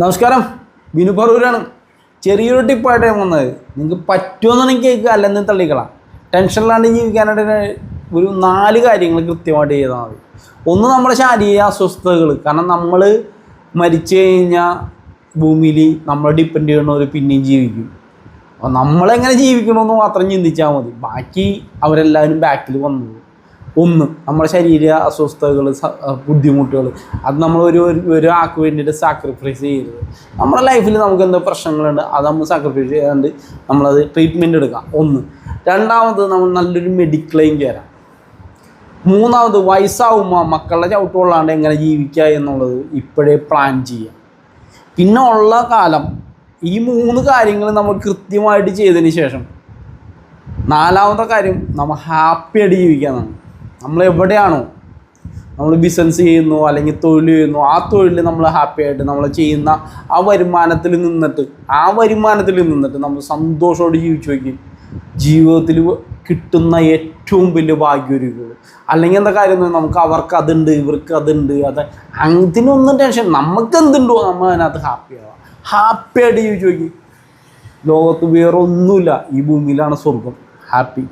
നമസ്കാരം, ബിനു പറൂരാണ്. ചെറിയൊരു ടിപ്പായിട്ട് ഞാൻ വന്നത്. നിങ്ങൾക്ക് പറ്റുമെന്നാണെങ്കിൽ കേൾക്കുക, അല്ലെന്ന് തള്ളിക്കളാം. ടെൻഷനിലാണ്ട് ജീവിക്കാനായിട്ട് ഒരു 4 കാര്യങ്ങൾ കൃത്യമായിട്ട് ചെയ്താൽ മതി. ഒന്ന്, നമ്മുടെ ശാരീരിക അസ്വസ്ഥതകൾ. കാരണം നമ്മൾ മരിച്ചു കഴിഞ്ഞാൽ ഭൂമിയിൽ നമ്മളെ ഡിപ്പെൻഡ് ചെയ്യണവർ പിന്നെയും ജീവിക്കും. അപ്പോൾ നമ്മളെങ്ങനെ ജീവിക്കണമെന്ന് മാത്രം ചിന്തിച്ചാൽ മതി. ബാക്കി അവരെല്ലാവരും ബാക്കിൽ വന്നത്. ഒന്ന്, നമ്മുടെ ശരീര അസ്വസ്ഥതകൾ, ബുദ്ധിമുട്ടുകൾ, അത് നമ്മൾ ഒരാൾക്ക് വേണ്ടിയിട്ട് സാക്രിഫൈസ് ചെയ്യരുത്. നമ്മുടെ ലൈഫിൽ നമുക്ക് എന്തോ പ്രശ്നങ്ങളുണ്ട്, അത് നമ്മൾ സാക്രിഫൈസ് ചെയ്യാണ്ട് നമ്മളത് ട്രീറ്റ്മെൻറ്റ് എടുക്കാം. ഒന്ന്. രണ്ടാമത്, നമ്മൾ നല്ലൊരു മെഡിക്ലെയിം കയറാം. മൂന്നാമത്, വയസ്സാവുമ്പോൾ മക്കളുടെ ചവിട്ടുകൊള്ളാണ്ട് എങ്ങനെ ജീവിക്കുക എന്നുള്ളത് ഇപ്പോഴേ പ്ലാൻ ചെയ്യുക. പിന്നെ ഉള്ള കാലം ഈ 3 കാര്യങ്ങൾ നമ്മൾ കൃത്യമായിട്ട് ചെയ്തതിന് ശേഷം 4ാമത്തെ കാര്യം നമ്മൾ ഹാപ്പിയായിട്ട് ജീവിക്കാനാണ്. നമ്മൾ എവിടെയാണോ നമ്മൾ ബിസിനസ് ചെയ്യുന്നു അല്ലെങ്കിൽ തൊഴിൽ ചെയ്യുന്നു, ആ തൊഴിൽ നമ്മൾ ഹാപ്പി ആയിട്ട് നമ്മൾ ചെയ്യുന്ന ആ വരുമാനത്തിൽ നിന്നിട്ട് നമ്മൾ സന്തോഷത്തോടെ ജീവിച്ചു നോക്കി. ജീവിതത്തിൽ കിട്ടുന്ന ഏറ്റവും വലിയ ഭാഗ്യമൊരുക്കുള്ളൂ. അല്ലെങ്കിൽ എന്താ കാര്യം, നമുക്ക് അവർക്ക് അതുണ്ട്, ഇവർക്ക് അതുണ്ട്, അത് അതിനൊന്നും ടെൻഷൻ. നമുക്ക് എന്തുണ്ടോ നമ്മൾ അതിനകത്ത് ഹാപ്പിയായിട്ട് ജീവിച്ചു നോക്കി. ലോകത്ത് വേറെ ഒന്നുമില്ല, ഈ ഭൂമിയിലാണ് സ്വർഗം. ഹാപ്പി.